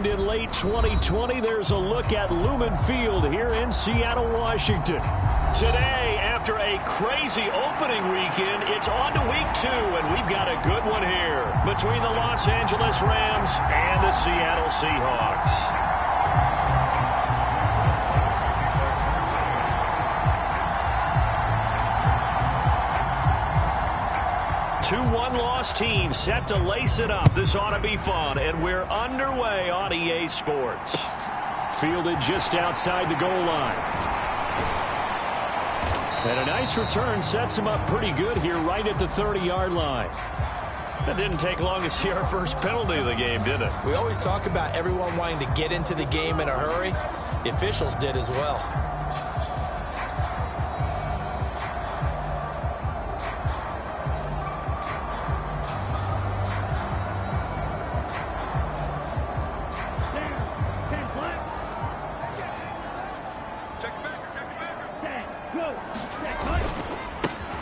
named in late 2020. There's a look at Lumen Field here in Seattle, Washington. Today, after a crazy opening weekend, it's on to week 2, and we've got a good one here between the Los Angeles Rams and the Seattle Seahawks. 2-1 loss team set to lace it up. This ought to be fun, and we're underway on EA Sports. Fielded just outside the goal line. And a nice return sets him up pretty good here right at the 30-yard line. That didn't take long to see our first penalty of the game, did it? We always talk about everyone wanting to get into the game in a hurry. The officials did as well.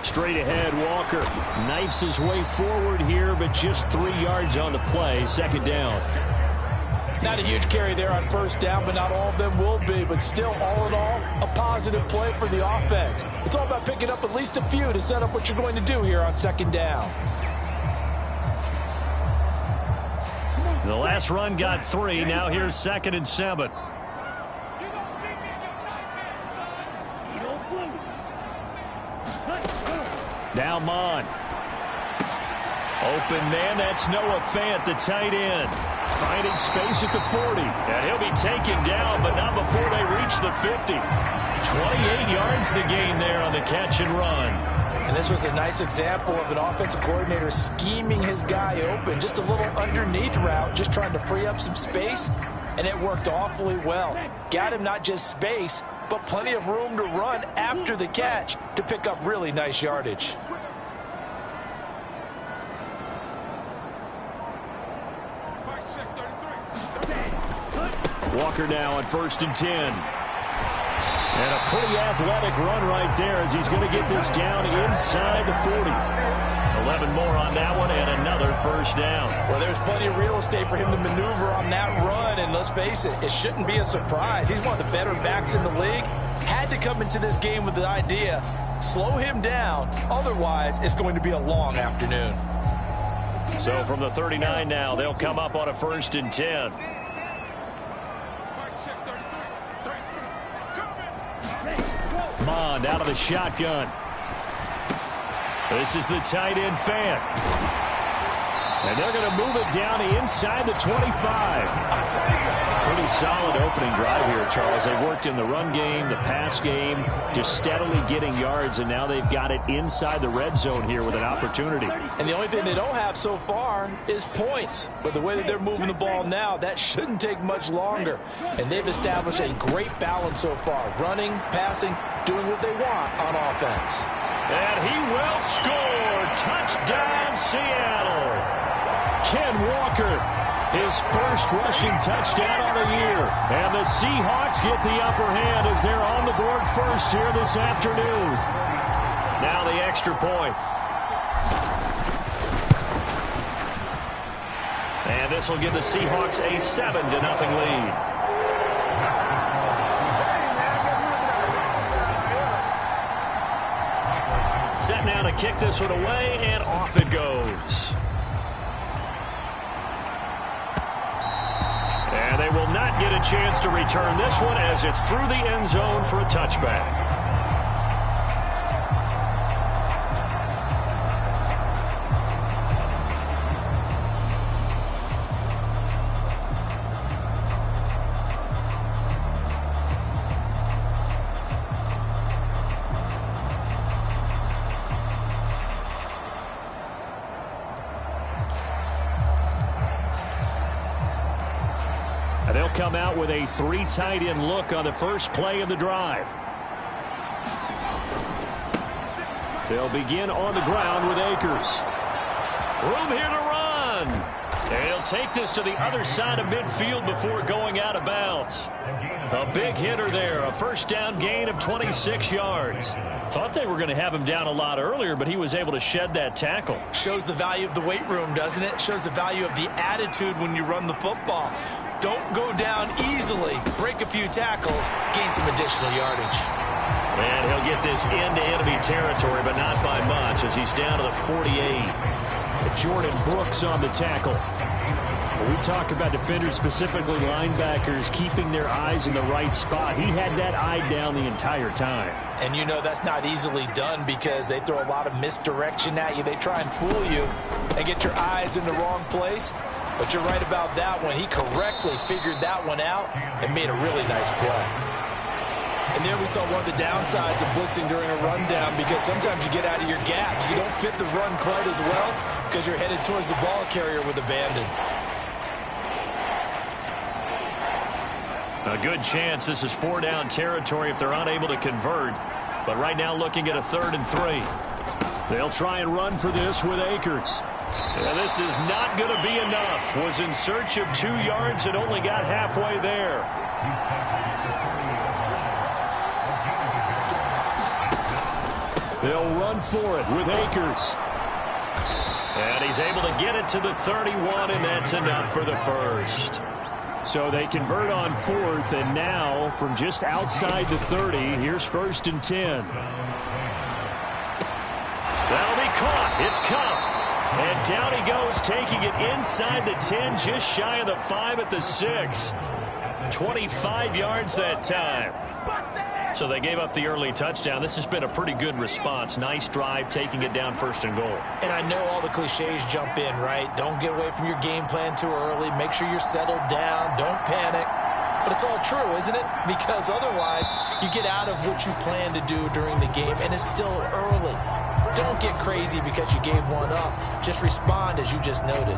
Straight ahead, Walker knifes his way forward here, but just 3 yards on the play. Second down. Not a huge carry there on first down, but not all of them will be. But still, all in all, a positive play for the offense. It's all about picking up at least a few to set up what you're going to do here on second down. The last run got 3. Now here's 2nd and 7. Now Mon. Open man, that's Noah Fant, the tight end. Finding space at the 40. And he'll be taken down, but not before they reach the 50. 28 yards the gain there on the catch and run. And this was a nice example of an offensive coordinator scheming his guy open. Just a little underneath route, just trying to free up some space. And it worked awfully well. Got him not just space, but plenty of room to run after the catch to pick up really nice yardage. Walker now on 1st and 10. And a pretty athletic run right there as he's going to get this down inside the 40. 11 more on that one and another first down. Well, there's plenty of real estate for him to maneuver on that run, and let's face it, it shouldn't be a surprise. He's one of the better backs in the league. Had to come into this game with the idea, slow him down, otherwise it's going to be a long afternoon. So from the 39 now, they'll come up on a 1st and 10. Mond out of the shotgun. This is the tight end Fant. And they're going to move it down inside the 25. Pretty solid opening drive here, Charles. They worked in the run game, the pass game, just steadily getting yards, and now they've got it inside the red zone here with an opportunity. And the only thing they don't have so far is points. But the way that they're moving the ball now, that shouldn't take much longer. And they've established a great balance so far. Running, passing, doing what they want on offense. And he will score. Touchdown, Seattle. Ken Walker, his first rushing touchdown of the year. And the Seahawks get the upper hand as they're on the board first here this afternoon. Now the extra point. And this will give the Seahawks a 7-0 lead. Set now to kick this one away, and off it goes. And they will not get a chance to return this one as it's through the end zone for a touchback. They'll come out with a 3 tight end look on the first play of the drive. They'll begin on the ground with Akers. Room here to run. And he'll take this to the other side of midfield before going out of bounds. A big hitter there. A first down gain of 26 yards. Thought they were going to have him down a lot earlier, but he was able to shed that tackle. Shows the value of the weight room, doesn't it? Shows the value of the attitude when you run the football. Don't go down easily. Break a few tackles. Gain some additional yardage. And he'll get this into enemy territory, but not by much as he's down to the 48. Jordan Brooks on the tackle. When we talk about defenders, specifically linebackers, keeping their eyes in the right spot. He had that eye down the entire time. And you know that's not easily done because they throw a lot of misdirection at you. They try and fool you and get your eyes in the wrong place. But you're right about that one. He correctly figured that one out and made a really nice play. And there we saw one of the downsides of blitzing during a rundown because sometimes you get out of your gaps. You don't fit the run quite as well because you're headed towards the ball carrier with abandon. A good chance this is 4-down territory if they're unable to convert. But right now looking at a 3rd and 3. They'll try and run for this with Akers. Yeah, this is not going to be enough. Was in search of 2 yards and only got halfway there. They'll run for it with Akers. And he's able to get it to the 31, and that's enough for the first. So they convert on 4th, and now from just outside the 30, here's 1st and 10. That'll be caught. It's caught. And down he goes, taking it inside the 10, just shy of the 5 at the 6. 25 yards that time. So they gave up the early touchdown. This has been a pretty good response. Nice drive, taking it down 1st and goal. And I know all the cliches jump in, right? Don't get away from your game plan too early. Make sure you're settled down. Don't panic. But it's all true, isn't it? Because otherwise, you get out of what you plan to do during the game, and it's still early. Don't get crazy because you gave one up. Just respond as you just noted.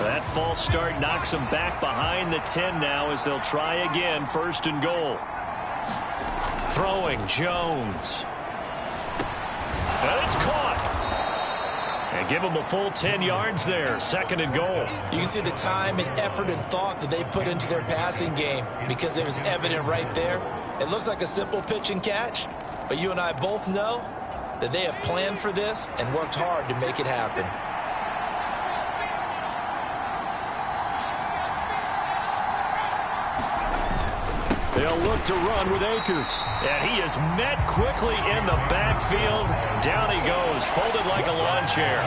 That false start knocks them back behind the 10 now as they'll try again. 1st and goal. Throwing Jones. And it's caught. And give them a full 10 yards there. 2nd and goal. You can see the time and effort and thought that they put into their passing game because it was evident right there. It looks like a simple pitch and catch, but you and I both know that they have planned for this and worked hard to make it happen. They'll look to run with Akers. And he is met quickly in the backfield. Down he goes, folded like a lawn chair.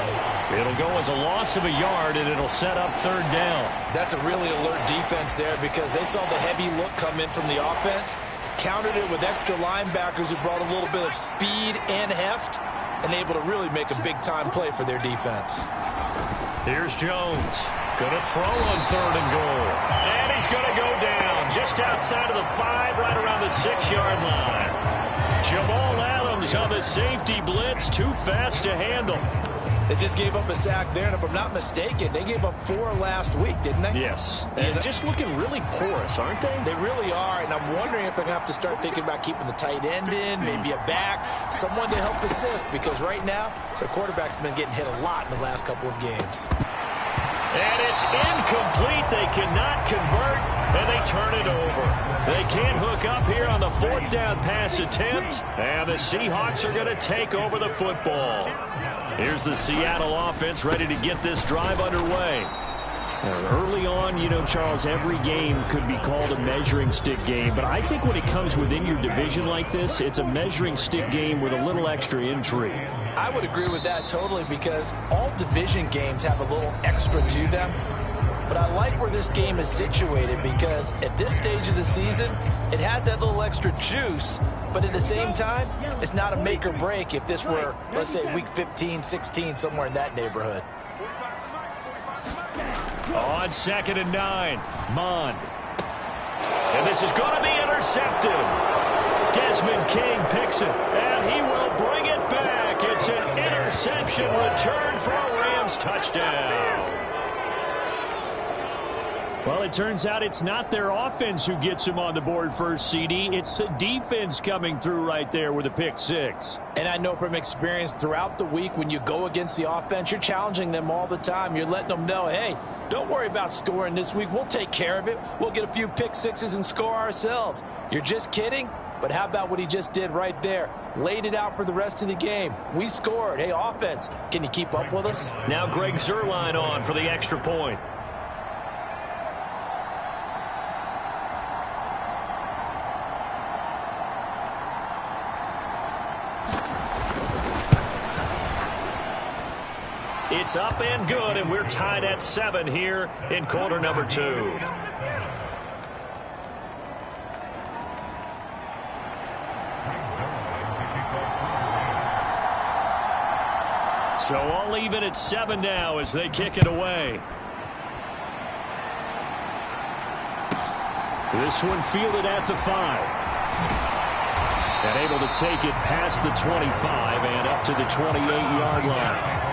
It'll go as a loss of a yard, and it'll set up 3rd down. That's a really alert defense there because they saw the heavy look come in from the offense, countered it with extra linebackers who brought a little bit of speed and heft, and able to really make a big-time play for their defense. Here's Jones. Going to throw on 3rd and goal. And he's going to go down just outside of the 5, right around the 6-yard line. Jamal Adams on the safety blitz, too fast to handle. They just gave up a sack there, and if I'm not mistaken, they gave up 4 last week, didn't they? Yes. And just looking really porous, aren't they? They really are, and I'm wondering if they're going to have to start thinking about keeping the tight end in, maybe a back, someone to help assist, because right now, their quarterback's been getting hit a lot in the last couple of games. And it's incomplete. They cannot convert, and they turn it over. They can't hook up here on the 4th down pass attempt, and the Seahawks are going to take over the football. Here's the Seattle offense ready to get this drive underway. Early on, you know, Charles, every game could be called a measuring stick game, but I think when it comes within your division like this, it's a measuring stick game with a little extra intrigue. I would agree with that totally because all division games have a little extra to them. But I like where this game is situated because at this stage of the season, it has that little extra juice, but at the same time, it's not a make or break if this were, let's say, week 15, 16, somewhere in that neighborhood. On 2nd and 9, Mond. And this is going to be intercepted. Desmond King picks it, and he will bring it back. It's an interception return for a Rams touchdown. Well, it turns out it's not their offense who gets him on the board first, CD. It's the defense coming through right there with a pick 6. And I know from experience throughout the week when you go against the offense, you're challenging them all the time. You're letting them know, hey, don't worry about scoring this week. We'll take care of it. We'll get a few pick 6s and score ourselves. You're just kidding? But how about what he just did right there? Laid it out for the rest of the game. We scored. Hey, offense, can you keep up with us? Now Greg Zuerlein on for the extra point. It's up and good, and we're tied at 7 here in quarter number 2. So all even at 7 now as they kick it away. This one fielded at the 5. And able to take it past the 25 and up to the 28-yard line.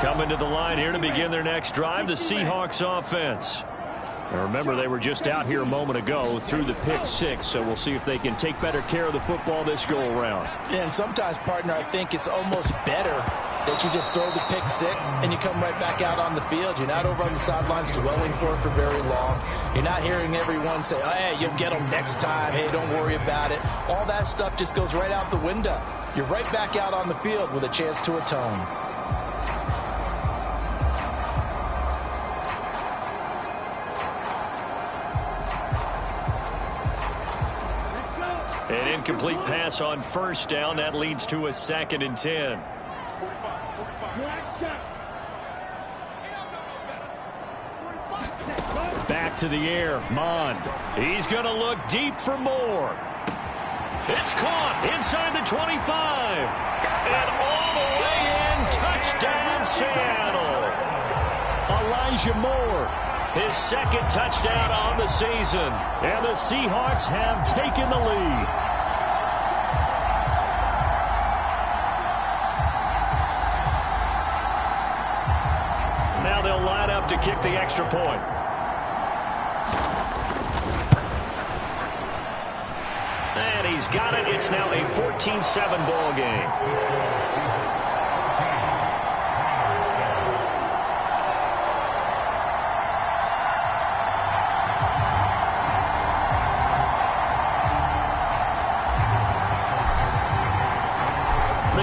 Coming to the line here to begin their next drive, the Seahawks offense. Now remember, they were just out here a moment ago through the pick 6, so we'll see if they can take better care of the football this go-around. And sometimes, partner, I think it's almost better that you just throw the pick 6 and you come right back out on the field. You're not over on the sidelines dwelling for it for very long. You're not hearing everyone say, oh, hey, you'll get them next time. Hey, don't worry about it. All that stuff just goes right out the window. You're right back out on the field with a chance to atone. An incomplete pass on first down. That leads to a 2nd and 10. Back to the air, Mond. He's going to look deep for more. It's caught inside the 25. And all the way in, touchdown Seattle. Elijah Moore. His 2nd touchdown on the season. And the Seahawks have taken the lead. Now they'll line up to kick the extra point. And he's got it. It's now a 14-7 ball game.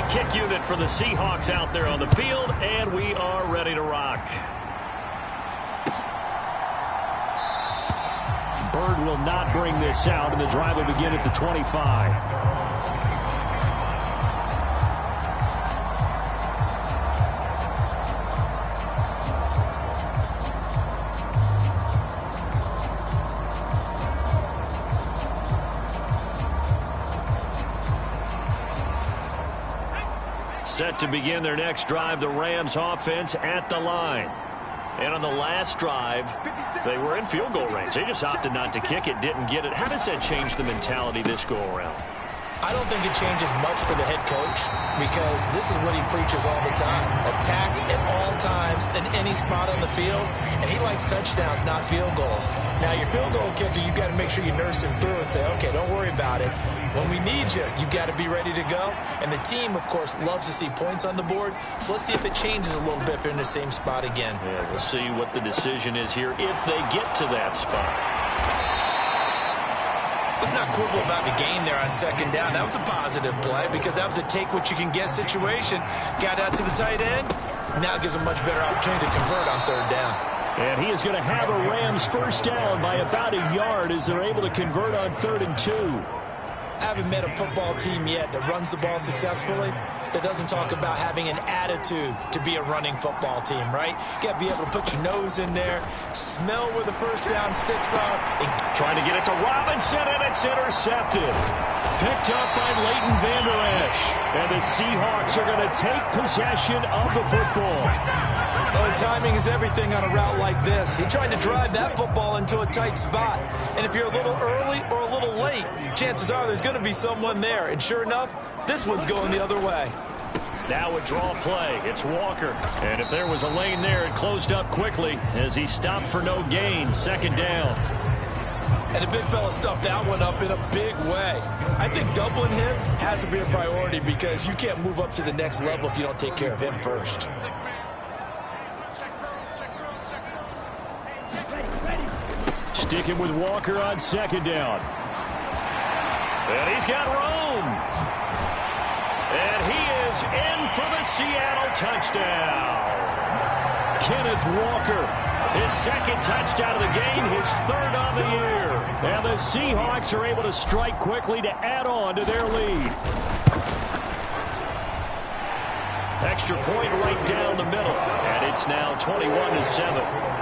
Kick unit for the Seahawks out there on the field, and we are ready to rock. Bird will not bring this out, and the drive will begin at the 25. Set to begin their next drive, the Rams offense at the line. And on the last drive, they were in field goal range. They just opted not to kick it, didn't get it. How does that change the mentality this go-around? I don't think it changes much for the head coach because this is what he preaches all the time. Attack at all times in any spot on the field, and he likes touchdowns, not field goals. Now, your field goal kicker, you've got to make sure you nurse him through and say, okay, don't worry about it. When we need you, you've got to be ready to go. And the team, of course, loves to see points on the board. So let's see if it changes a little bit if they're in the same spot again. Yeah, we'll see what the decision is here if they get to that spot. Let's not quibble about the game there on 2nd down. That was a positive play because that was a take-what-you-can-get situation. Got out to the tight end. Now it gives them much better opportunity to convert on 3rd down. And he is going to have a Rams first down by about a yard as they're able to convert on 3rd and 2. I haven't met a football team yet that runs the ball successfully that doesn't talk about having an attitude to be a running football team, right? You got to be able to put your nose in there, smell where the first down sticks are. Trying to get it to Robinson, and it's intercepted. Picked up by Leighton Vander Esch. And the Seahawks are going to take possession of the football. Oh, timing is everything on a route like this. He tried to drive that football into a tight spot. And if you're a little early or a little late, chances are there's going to be someone there. And sure enough, this one's going the other way. Now a draw play. It's Walker. And if there was a lane there, it closed up quickly as he stopped for no gain. 2nd down. And the big fella stuffed that one up in a big way. I think doubling him has to be a priority because you can't move up to the next level if you don't take care of him first. Sticking with Walker on second down. And he's got room. And he is in for the Seattle touchdown. Kenneth Walker, his second touchdown of the game, his third on the year. And the Seahawks are able to strike quickly to add on to their lead. Extra point right down the middle. And it's now 21-7.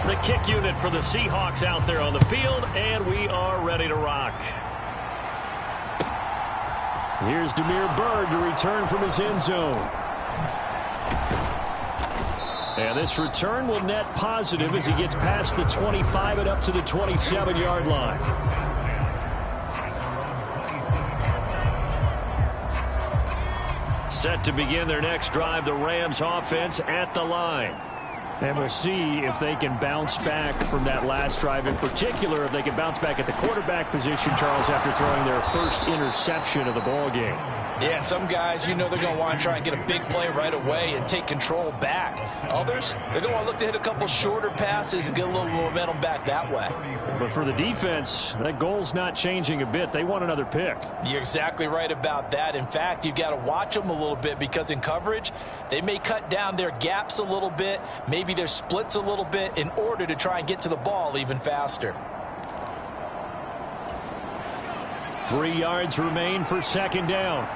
The kick unit for the Seahawks out there on the field, and we are ready to rock. Here's Damiere Byrd to return from his end zone. And this return will net positive as he gets past the 25 and up to the 27-yard line. Set to begin their next drive, the Rams offense at the line. And we'll see if they can bounce back from that last drive. In particular, if they can bounce back at the quarterback position, Charles, after throwing their first interception of the ball game. Yeah, and some guys, you know they're going to want to try and get a big play right away and take control back. Others, they're going to want to look to hit a couple shorter passes and get a little momentum back that way. But for the defense, that goal's not changing a bit. They want another pick. You're exactly right about that. In fact, you've got to watch them a little bit because in coverage, they may cut down their gaps a little bit, maybe their splits a little bit in order to try and get to the ball even faster. 3 yards remain for second down.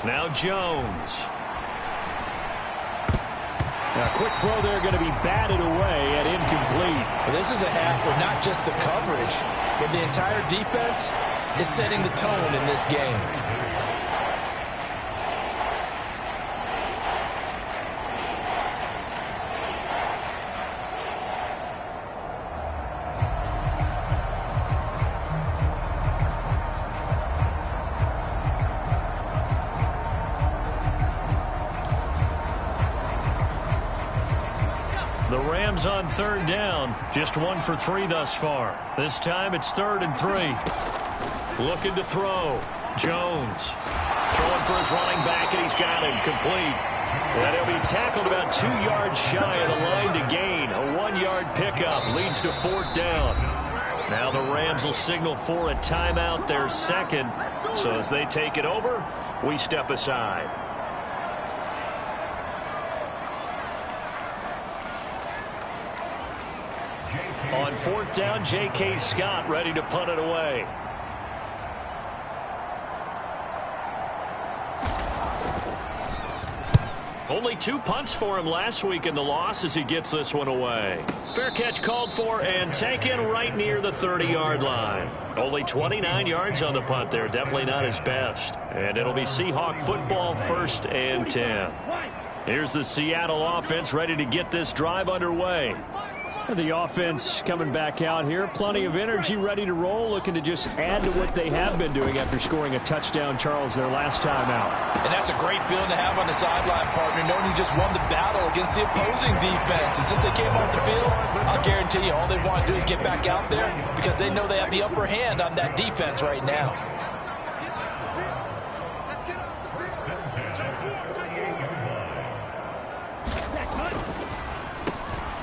Now Jones. A quick throw there going to be batted away and incomplete. Well, this is a half where not just the coverage, but the entire defense is setting the tone in this game. The Rams on third down, just 1 for 3 thus far. This time it's 3rd and 3. Looking to throw. Jones throwing for his running back, and he's got him complete. And he'll be tackled about 2 yards shy of the line to gain. A 1-yard pickup leads to 4th down. Now the Rams will signal for a timeout, their second. So as they take it over, we step aside. On 4th down, J.K. Scott ready to punt it away. Only 2 punts for him last week in the loss as he gets this one away. Fair catch called for and taken right near the 30-yard line. Only 29 yards on the punt there. Definitely not his best. And it'll be Seahawk football, 1st and 10. Here's the Seattle offense ready to get this drive underway. The offense coming back out here. Plenty of energy, ready to roll, looking to just add to what they have been doing after scoring a touchdown, Charles, their last time out. And that's a great feeling to have on the sideline, partner, knowing you just won the battle against the opposing defense. And since they came off the field, I'll guarantee you all they want to do is get back out there because they know they have the upper hand on that defense right now.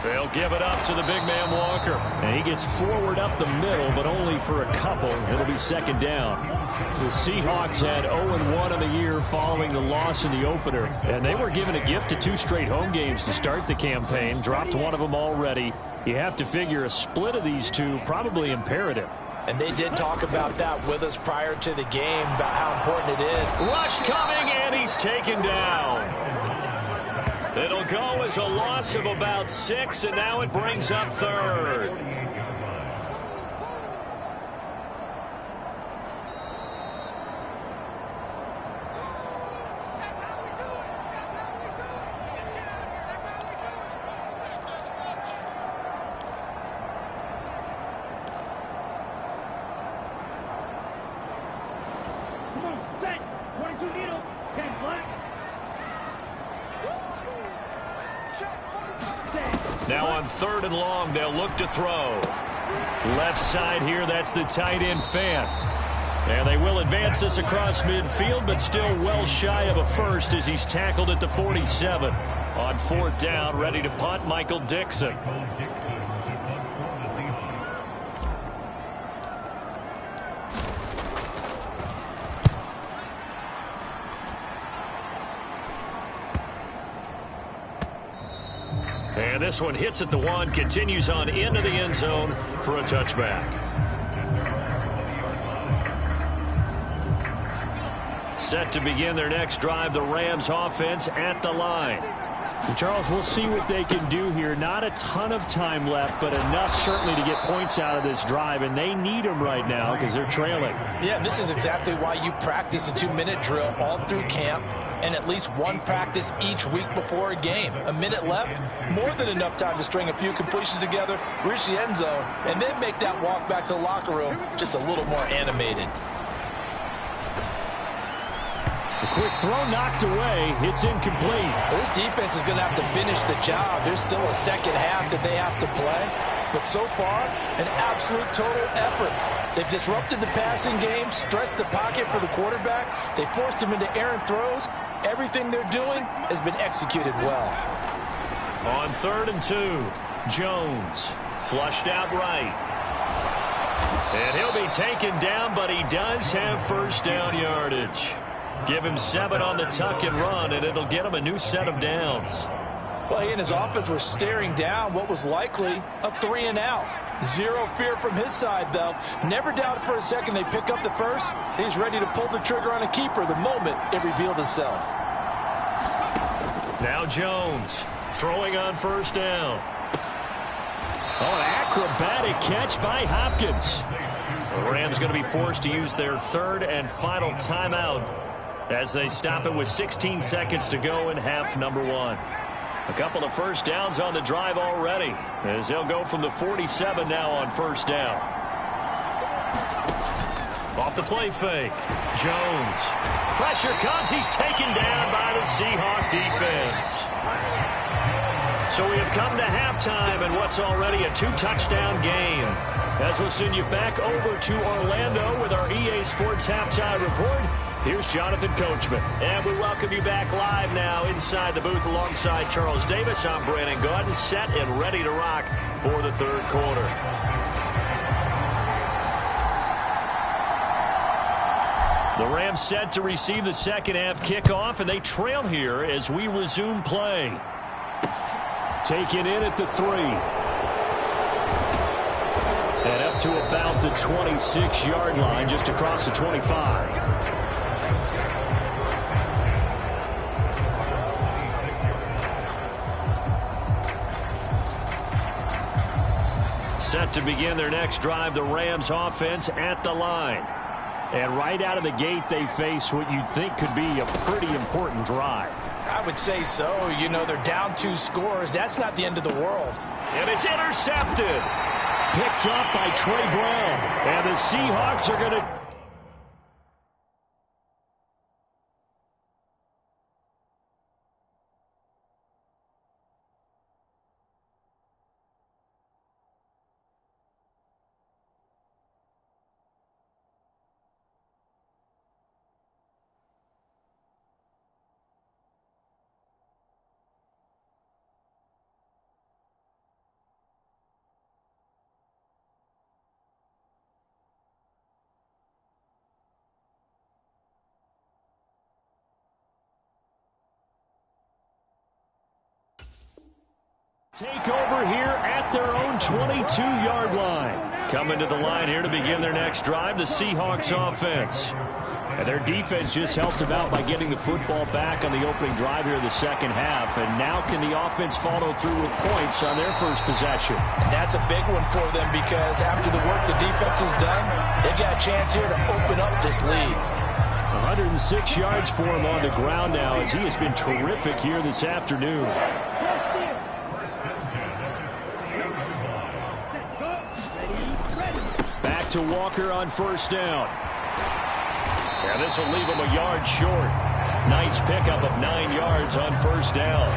They'll give it up to the big man Walker. And he gets forward up the middle, but only for a couple. It'll be 2nd down. The Seahawks had 0-1 in the year following the loss in the opener. And they were given a gift of 2 straight home games to start the campaign. Dropped one of them already. You have to figure a split of these two probably imperative. And they did talk about that with us prior to the game, about how important it is. Rush coming, and he's taken down. It'll go as a loss of about 6, and now it brings up 3rd. Set. 22 needle. 10 black. Now on 3rd and long, they'll look to throw. Left side here, that's the tight end Fant. And they will advance this across midfield, but still well shy of a first as he's tackled at the 47. On 4th down, ready to punt, Michael Dixon. And this one hits at the 1, continues on into the end zone for a touchback. Set to begin their next drive, the Rams offense at the line. Charles, we'll see what they can do here. Not a ton of time left, but enough certainly to get points out of this drive, and they need them right now because they're trailing. Yeah, this is exactly why you practice a 2-minute drill all through camp and at least one practice each week before a game. A minute left, more than enough time to string a few completions together, reach the end zone, and then make that walk back to the locker room just a little more animated. A quick throw knocked away. It's incomplete. Well, this defense is going to have to finish the job. There's still a second half that they have to play. But so far, an absolute total effort. They've disrupted the passing game, stressed the pocket for the quarterback. They forced him into errant throws. Everything they're doing has been executed well. On 3rd and 2, Jones flushed out right. And he'll be taken down, but he does have first down yardage. Give him 7 on the tuck and run, and it'll get him a new set of downs. Well, he and his offense were staring down what was likely a 3 and out. Zero fear from his side, though. Never doubted for a second they pick up the first. He's ready to pull the trigger on a keeper the moment it revealed itself. Now Jones throwing on first down. Oh, an acrobatic catch by Hopkins. The Rams going to be forced to use their 3rd and final timeout as they stop it with 16 seconds to go in half number 1. A couple of first downs on the drive already as they'll go from the 47 now on first down. Off the play fake. Jones. Pressure comes. He's taken down by the Seahawks defense. So we have come to halftime in what's already a 2-touchdown game. As we'll send you back over to Orlando with our EA Sports Halftime Report, here's Jonathan Coachman. And we welcome you back live now inside the booth alongside Charles Davis. I'm Brandon Gordon, set and ready to rock for the 3rd quarter. The Rams set to receive the second half kickoff, and they trail here as we resume play. Taken in at the 3. And up to about the 26-yard line, just across the 25. Set to begin their next drive, the Rams offense at the line. And right out of the gate, they face what you'd think could be a pretty important drive. I would say so. You know, they're down 2 scores. That's not the end of the world. And it's intercepted. Picked up by Trey Brown. And the Seahawks are going to... take over here at their own 22-yard line. Coming to the line here to begin their next drive, the Seahawks offense. And their defense just helped them out by getting the football back on the opening drive here in the second half. And now can the offense follow through with points on their first possession? And that's a big one for them because after the work the defense has done, they've got a chance here to open up this lead. 106 yards for him on the ground now as he has been terrific here this afternoon. Back to Walker on first down. And And this will leave them a yard short. Nice pickup of 9 yards on first down.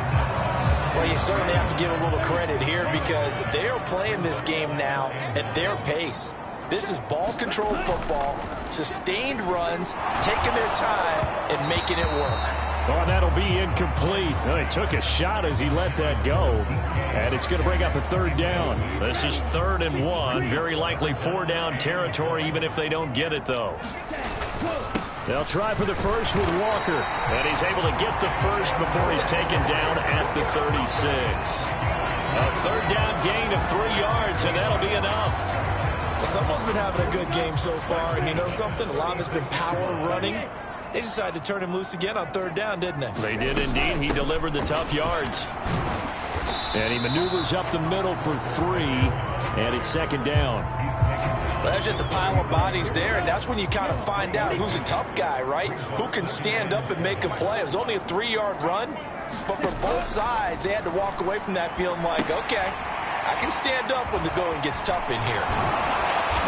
Well, you certainly have to give a little credit here because they are playing this game now at their pace. This is ball control football, sustained runs, taking their time and making it work. Oh, that'll be incomplete. Well, he took a shot as he let that go. And it's going to bring up a third down. This is 3rd and 1. Very likely 4-down territory, even if they don't get it, though. They'll try for the first with Walker. And he's able to get the first before he's taken down at the 36. A 3rd down gain of 3 yards, and that'll be enough. Well, someone's been having a good game so far, and you know something? A lot of it's been power running. They decided to turn him loose again on 3rd down, didn't they? They did indeed. He delivered the tough yards. And he maneuvers up the middle for 3, and it's 2nd down. Well, there's just a pile of bodies there, and that's when you kind of find out who's a tough guy, right? Who can stand up and make a play. It was only a 3-yard run, but for both sides, they had to walk away from that feeling like, okay, I can stand up when the going gets tough in here.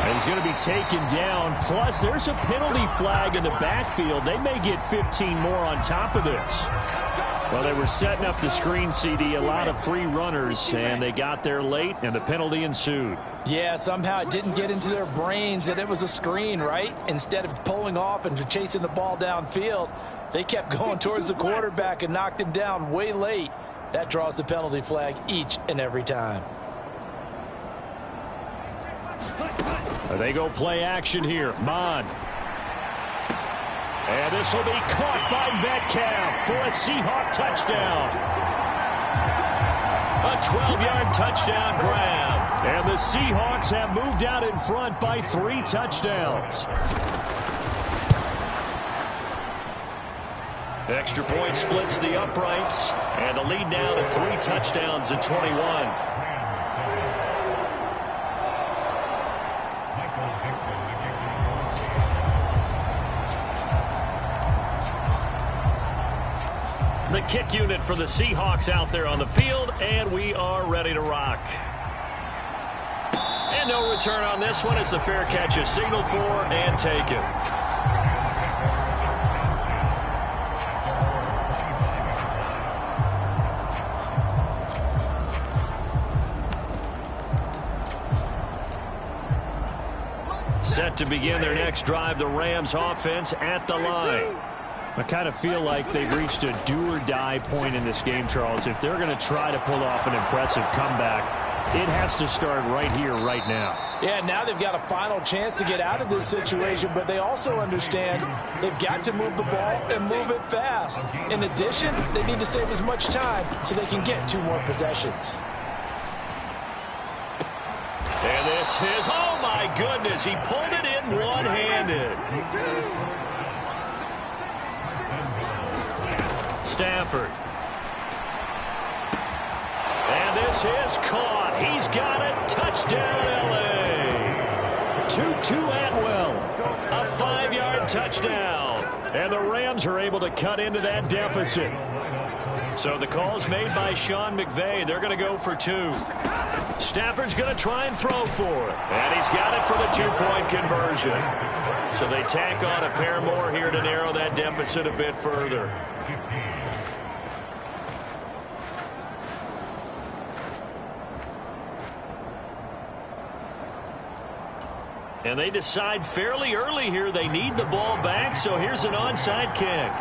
And he's going to be taken down. Plus, there's a penalty flag in the backfield. They may get 15 more on top of this. Well, they were setting up the screen, CD, a lot of free runners, and they got there late, and the penalty ensued. Yeah, somehow it didn't get into their brains that it was a screen, right? Instead of pulling off and chasing the ball downfield, they kept going towards the quarterback and knocked him down way late. That draws the penalty flag each and every time. They go play action here. Mon. And this will be caught by Metcalf for a Seahawk touchdown. A 12-yard touchdown grab. And the Seahawks have moved out in front by 3 touchdowns. Extra point splits the uprights. And the lead now to 3 touchdowns at 21. The kick unit for the Seahawks out there on the field, and we are ready to rock. And no return on this one. It's the fair catch is signaled for and taken. Set to begin their next drive, the Rams offense at the line. I kind of feel like they've reached a do-or-die point in this game, Charles. If they're going to try to pull off an impressive comeback, it has to start right here, right now. Yeah, now they've got a final chance to get out of this situation, but they also understand they've got to move the ball and move it fast. In addition, they need to save as much time so they can get 2 more possessions. And this is, oh my goodness, he pulled it in one-handed. Stafford. And this is caught. He's got it. Touchdown, L.A. Tutu Atwell. A 5-yard touchdown. And the Rams are able to cut into that deficit. So the call's made by Sean McVay. They're going to go for 2. Stafford's going to try and throw for it. And he's got it for the 2-point conversion. So they tack on a pair more here to narrow that deficit a bit further. And they decide fairly early here they need the ball back, so here's an onside kick.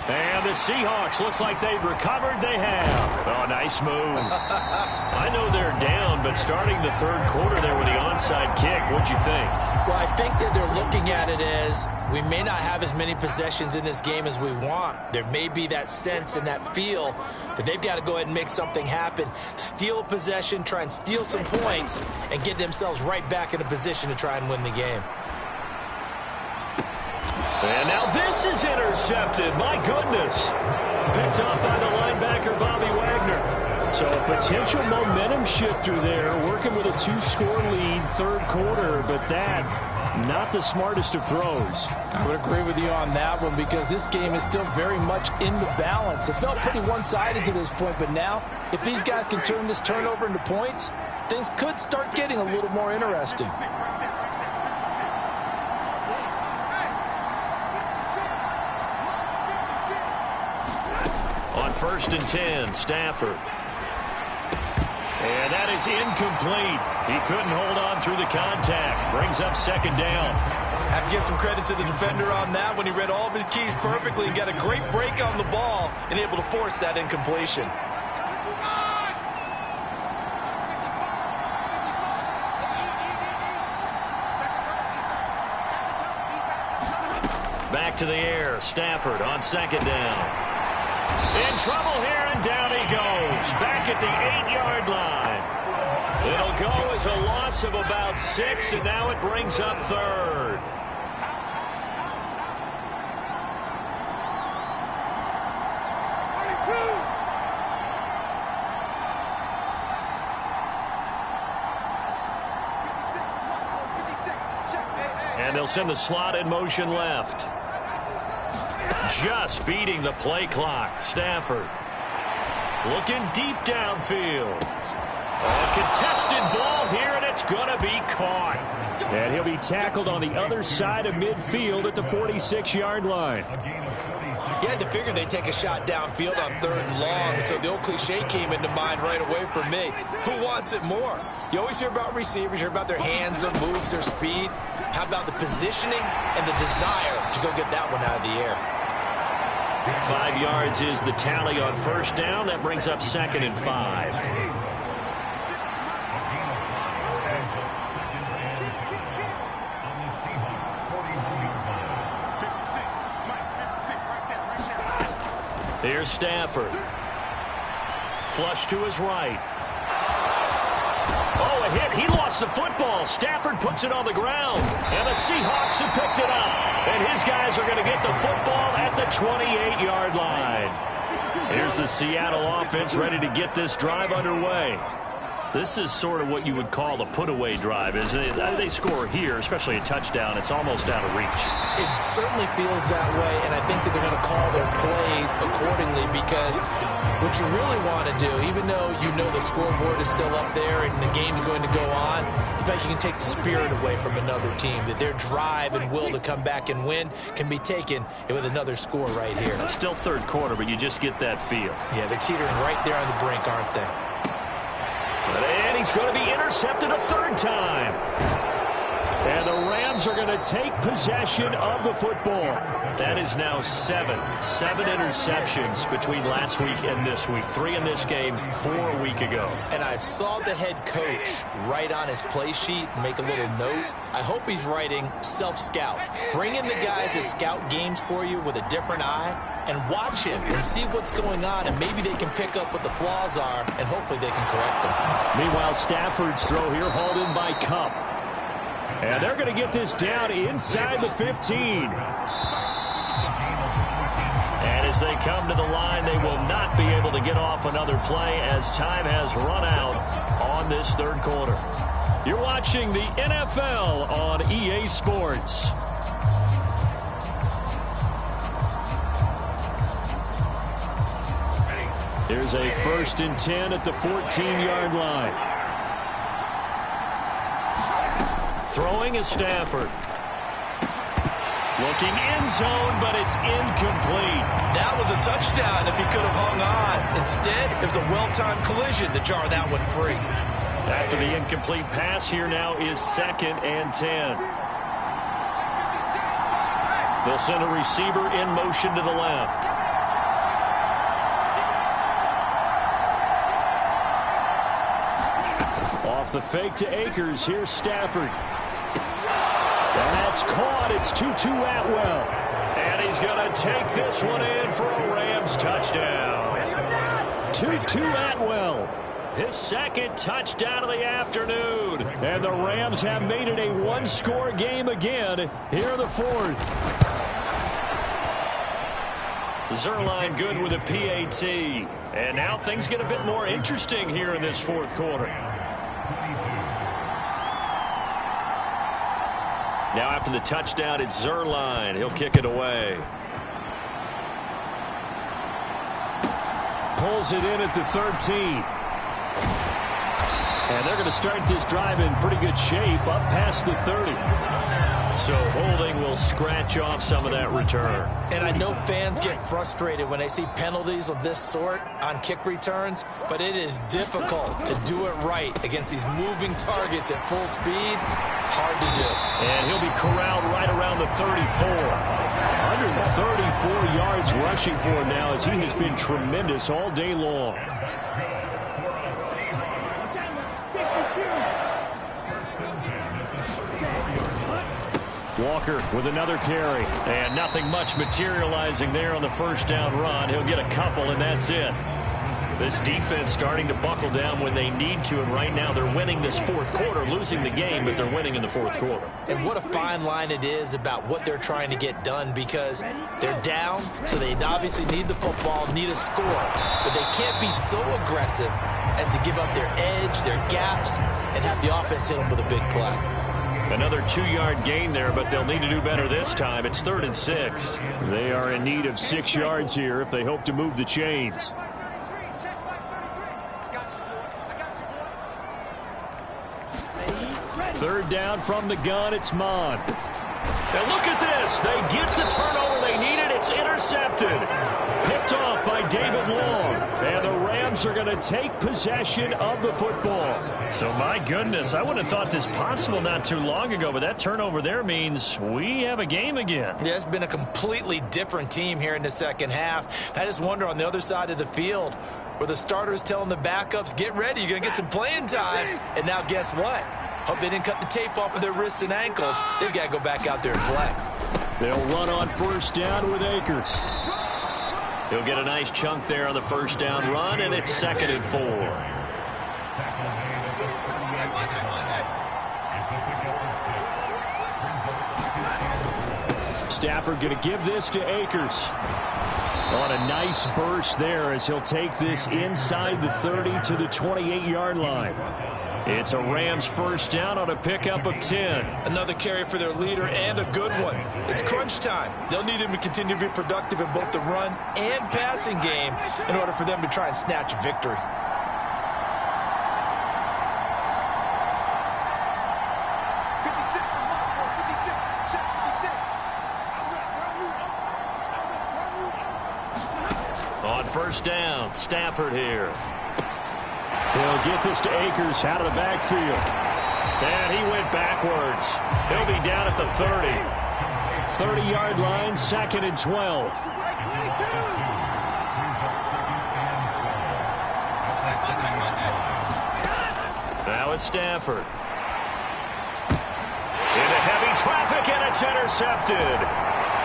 And the Seahawks, looks like they've recovered. They have. Oh, nice move. I know they're down, but starting the 3rd quarter there with the onside kick, what'd you think? Well, I think that they're looking at it as we may not have as many possessions in this game as we want. There may be that sense and that feel that they've got to go ahead and make something happen. Steal possession, try and steal some points, and get themselves right back in a position to try and win the game. And now this is intercepted. My goodness. Picked up by the linebacker, Bobby Wagner. So a potential momentum shifter there, working with a 2-score lead, 3rd quarter, but that, not the smartest of throws. I would agree with you on that one because this game is still very much in the balance. It felt pretty one-sided to this point, but now, if these guys can turn this turnover into points, things could start getting a little more interesting. On 1st and 10, Stafford. And that is incomplete. He couldn't hold on through the contact. Brings up 2nd down. Have to give some credit to the defender on that when he read all of his keys perfectly and got a great break on the ball and able to force that incompletion. Back to the air. Stafford on 2nd down. In trouble here, and down he goes. Back at the 8-yard line. It'll go as a loss of about 6, and now it brings up 3rd. And they'll send the slot in motion left. Just beating the play clock. Stafford looking deep downfield. A contested ball here, and it's going to be caught. And he'll be tackled on the other side of midfield at the 46-yard line. You had to figure they'd take a shot downfield on 3rd and long, so the old cliche came into mind right away for me. Who wants it more? You always hear about receivers, you hear about their hands, their moves, their speed. How about the positioning and the desire to go get that one out of the air? 5 yards is the tally on 1st down. That brings up 2nd and 5. Here's Stafford. Flush to his right. Oh, a hit. He lost the football. Stafford puts it on the ground. And the Seahawks have picked it up. And his guys are going to get the football at the 28-yard line. Here's the Seattle offense ready to get this drive underway. This is sort of what you would call the put-away drive, isn't it? They score here, especially a touchdown. It's almost out of reach. It certainly feels that way, and I think that they're going to call their plays accordingly because what you really want to do, even though you know the scoreboard is still up there and the game's going to go on, in fact, you can take the spirit away from another team, that their drive and will to come back and win can be taken with another score right here. It's still 3rd quarter, but you just get that feel. Yeah, they're teetering right there on the brink, aren't they? And he's going to be intercepted a 3rd time. And the Rams are going to take possession of the football. That is now 7 interceptions between last week and this week. 3 in this game, 4 a week ago. And I saw the head coach write on his play sheet, make a little note. I hope he's writing self-scout. Bring in the guys that scout games for you with a different eye and watch him and see what's going on, and maybe they can pick up what the flaws are, and hopefully they can correct them. Meanwhile, Stafford's throw here hauled in by Cup. And they're going to get this down inside the 15. And as they come to the line, they will not be able to get off another play as time has run out on this 3rd quarter. You're watching the NFL on EA Sports. Here's a 1st and 10 at the 14-yard line. Throwing is Stafford. Looking end zone, but it's incomplete. That was a touchdown if he could have hung on. Instead, it was a well-timed collision to jar that one free. After the incomplete pass, here now is 2nd and 10. They'll send a receiver in motion to the left. Off the fake to Akers, here's Stafford. And that's caught. It's Tutu Atwell. And he's going to take this one in for a Rams touchdown. Tutu Atwell. His 2nd touchdown of the afternoon. And the Rams have made it a one-score game again here in the 4th. Zerline good with a PAT. And now things get a bit more interesting here in this 4th quarter. Now after the touchdown, it's Zerline. He'll kick it away. Pulls it in at the 13. And they're going to start this drive in pretty good shape up past the 30. So holding will scratch off some of that return. And I know fans get frustrated when they see penalties of this sort on kick returns, but it is difficult to do it right against these moving targets at full speed. Hard to do. And he'll be corralled right around the 34. 134 yards rushing for him now as he has been tremendous all day long. Walker with another carry. And nothing much materializing there on the first down run. He'll get a couple, and that's it. This defense starting to buckle down when they need to, and right now they're winning this fourth quarter, losing the game, but they're winning in the fourth quarter. And what a fine line it is about what they're trying to get done, because they're down, so they obviously need the football, need a score, but they can't be so aggressive as to give up their edge, their gaps, and have the offense hit them with a big play. Another 2-yard gain there, but they'll need to do better this time. It's 3rd and 6. They are in need of 6 yards here if they hope to move the chains. Third down from the gun, it's Mond. And look at this. They get the turnover they needed. It's intercepted. Picked off by David Long. And the Rams are going to take possession of the football. So, my goodness, I would have thought this possible not too long ago, but that turnover there means we have a game again. Yeah, it's been a completely different team here in the second half. I just wonder on the other side of the field where the starters telling the backups, get ready, you're going to get some playing time. And now guess what? Hope they didn't cut the tape off of their wrists and ankles. They've got to go back out there and play. They'll run on first down with Akers. He'll get a nice chunk there on the first down run, and it's 2nd and 4. Stafford going to give this to Akers. On a nice burst there as he'll take this inside the 30 to the 28-yard line. It's a Rams first down on a pickup of 10. Another carry for their leader and a good one. It's crunch time. They'll need him to continue to be productive in both the run and passing game in order for them to try and snatch a victory. On first down, Stafford here. He'll get this to Akers out of the backfield. And he went backwards. He'll be down at the 30. 30-yard line, 2nd and 12. Now it's Stafford. Into heavy traffic, and it's intercepted.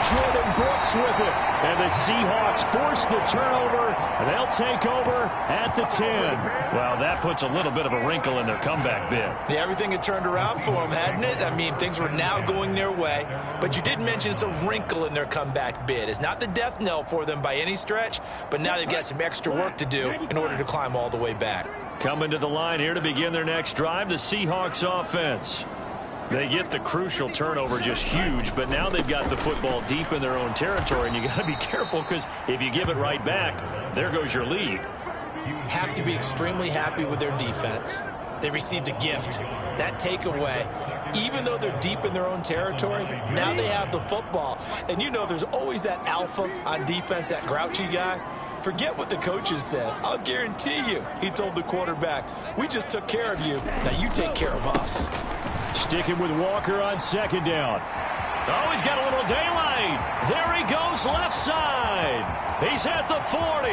Jordan Brooks with it. And the Seahawks force the turnover, and they'll take over at the 10. Well, that puts a little bit of a wrinkle in their comeback bid. Yeah, everything had turned around for them, hadn't it? I mean, things were now going their way. But you did mention it's a wrinkle in their comeback bid. It's not the death knell for them by any stretch, but now they've got some extra work to do in order to climb all the way back. Coming to the line here to begin their next drive, the Seahawks offense. They get the crucial turnover, just huge, but now they've got the football deep in their own territory, and you got to be careful because if you give it right back, there goes your lead. Have to be extremely happy with their defense. They received a gift. That takeaway, even though they're deep in their own territory, now they have the football. And you know there's always that alpha on defense, that grouchy guy. Forget what the coaches said. I'll guarantee you, he told the quarterback, we just took care of you. Now you take care of us. Sticking with Walker on 2nd down. Oh, he's got a little daylight. There he goes left side. He's at the 40.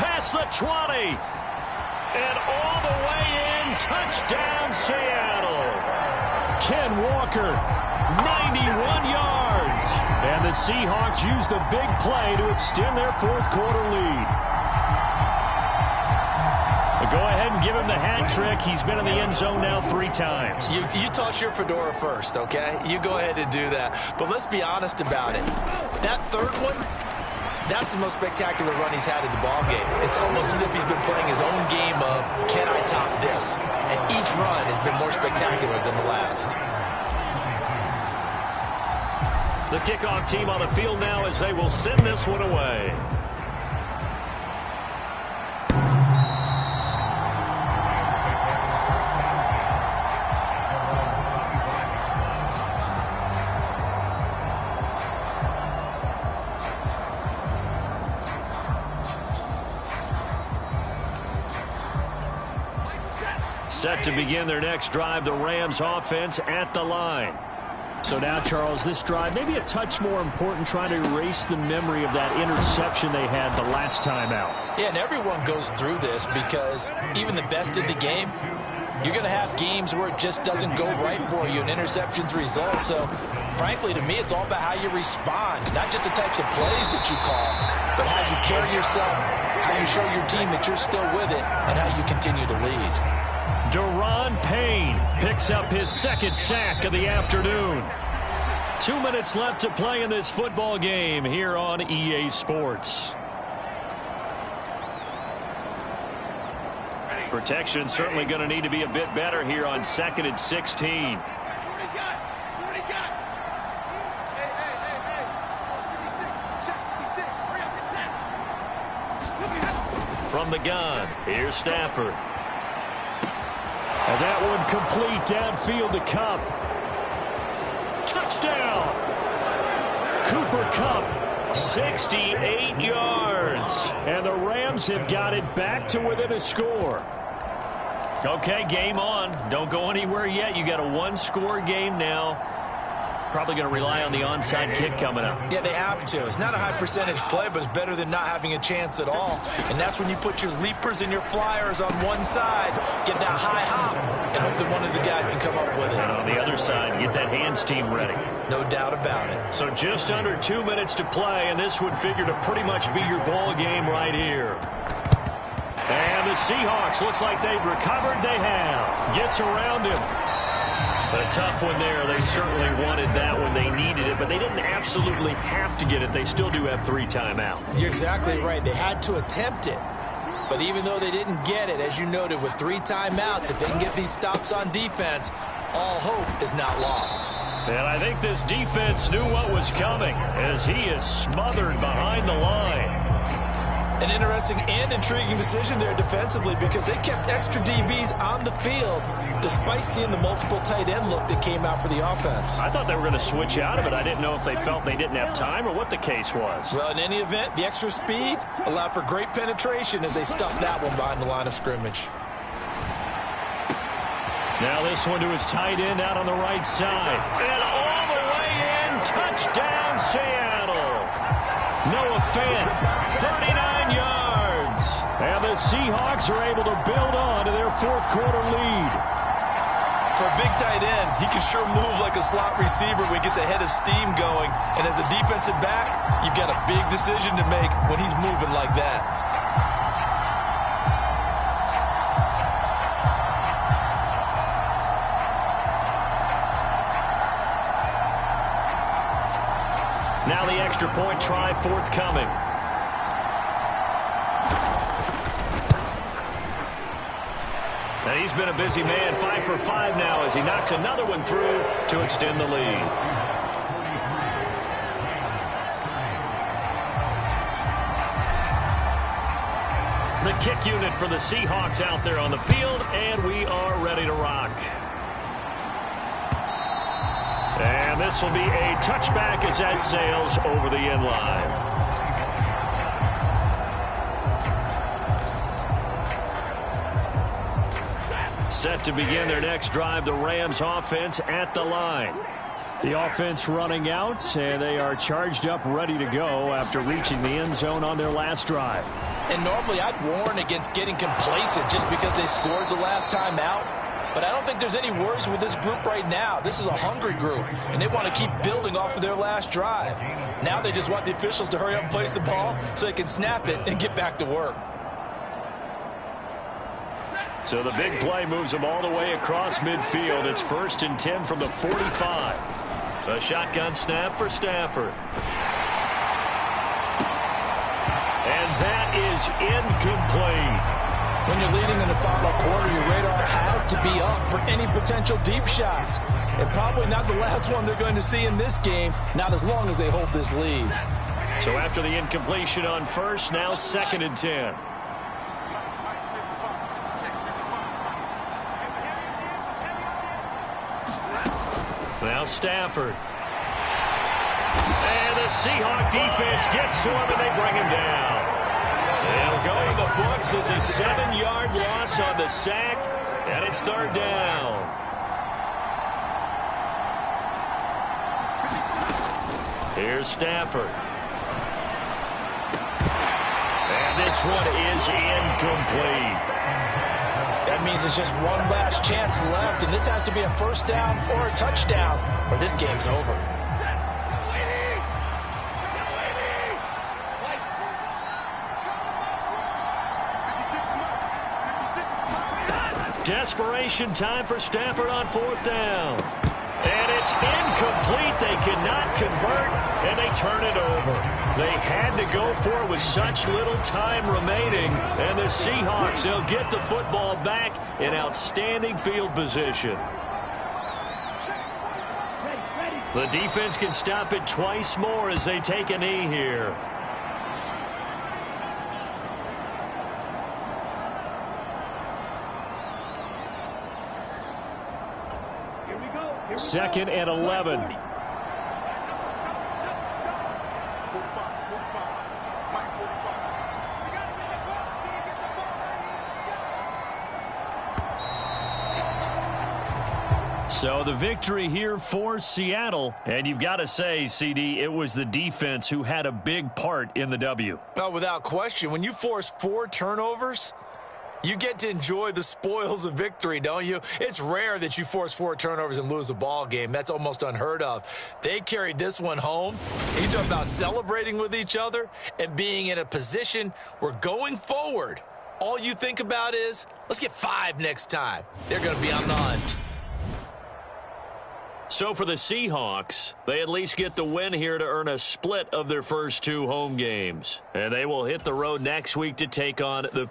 Past the 20. And all the way in. Touchdown, Seattle. Ken Walker, 91 yards. And the Seahawks use the big play to extend their fourth quarter lead. Go ahead and give him the hat trick. He's been in the end zone now 3 times. You toss your fedora first, okay? You go ahead and do that. But let's be honest about it. That third one, that's the most spectacular run he's had in the ballgame. It's almost as if he's been playing his own game of, can I top this? And each run has been more spectacular than the last. The kickoff team on the field now as they will send this one away. Set to begin their next drive, the Rams offense at the line. So now, Charles, this drive maybe a touch more important, trying to erase the memory of that interception they had the last time out. Yeah, and everyone goes through this because even the best in the game, you're going to have games where it just doesn't go right for you and interceptions result. So, frankly, to me, it's all about how you respond, not just the types of plays that you call, but how you carry yourself, how you show your team that you're still with it, and how you continue to lead. Daron Payne picks up his second sack of the afternoon. 2 minutes left to play in this football game here on EA Sports. Protection certainly going to need to be a bit better here on 2nd and 16. From the gun, here's Stafford. And that one complete downfield to Kupp. Touchdown! Cooper Kupp, 68 yards. And the Rams have got it back to within a score. Okay, game on. Don't go anywhere yet. You got a one-score game now. Probably going to rely on the onside kick coming up. Yeah, they have to. It's not a high percentage play, but it's better than not having a chance at all. And that's when you put your leapers and your flyers on one side, get that high hop, and hope that one of the guys can come up with it. And on the other side, get that hands team ready. No doubt about it. So just under 2 minutes to play, and this would figure to pretty much be your ball game right here. And the Seahawks, looks like they've recovered. They have. Gets around him. A tough one there. They certainly wanted that when they needed it, but they didn't absolutely have to get it. They still do have 3 timeouts. You're exactly right. They had to attempt it. But even though they didn't get it, as you noted, with 3 timeouts, if they can get these stops on defense, all hope is not lost. And I think this defense knew what was coming as he is smothered behind the line. An interesting and intriguing decision there defensively because they kept extra DBs on the field despite seeing the multiple tight end look that came out for the offense. I thought they were going to switch out of it. I didn't know if they felt they didn't have time or what the case was. Well, in any event, the extra speed allowed for great penetration as they stuffed that one behind the line of scrimmage. Now this one to his tight end out on the right side. And all the way in, touchdown Seattle. Noah Fant, 39 yards. And the Seahawks are able to build on to their fourth-quarter lead. For a big tight end, he can sure move like a slot receiver when he gets a head of steam going. And as a defensive back, you've got a big decision to make when he's moving like that. Now the extra point try forthcoming. And he's been a busy man, 5 for 5 now as he knocks another one through to extend the lead. The kick unit for the Seahawks out there on the field, and we are ready to rock. And this will be a touchback as that sails over the end line. Set to begin their next drive, the Rams offense at the line. The offense running out, and they are charged up, ready to go after reaching the end zone on their last drive. And normally I'd warn against getting complacent just because they scored the last time out. But I don't think there's any worries with this group right now. This is a hungry group, and they want to keep building off of their last drive. Now they just want the officials to hurry up and place the ball so they can snap it and get back to work. So the big play moves them all the way across midfield. It's 1st and 10 from the 45. A shotgun snap for Stafford. And that is incomplete. When you're leading in the final quarter, your radar has to be up for any potential deep shots. And probably not the last one they're going to see in this game, not as long as they hold this lead. So after the incompletion on first, now 2nd and 10. Now Stafford. And the Seahawk defense gets to him and they bring him down. They'll go in the books as a 7-yard loss on the sack. And it's third down. Here's Stafford. And this one is incomplete. That means it's just one last chance left, and this has to be a first down or a touchdown, or this game's over. Desperation time for Stafford on fourth down. And it's incomplete. They cannot convert, and they turn it over. They had to go for it with such little time remaining. And the Seahawks, they'll get the football back in outstanding field position. The defense can stop it twice more as they take a knee here. Second and 11. So the victory here for Seattle. And you've got to say, CD, it was the defense who had a big part in the W. Oh, without question. When you force 4 turnovers, you get to enjoy the spoils of victory, don't you? It's rare that you force 4 turnovers and lose a ball game. That's almost unheard of. They carried this one home. You talk about celebrating with each other and being in a position where going forward, all you think about is, let's get 5 next time. They're going to be on the hunt. So for the Seahawks, they at least get the win here to earn a split of their first 2 home games. And they will hit the road next week to take on the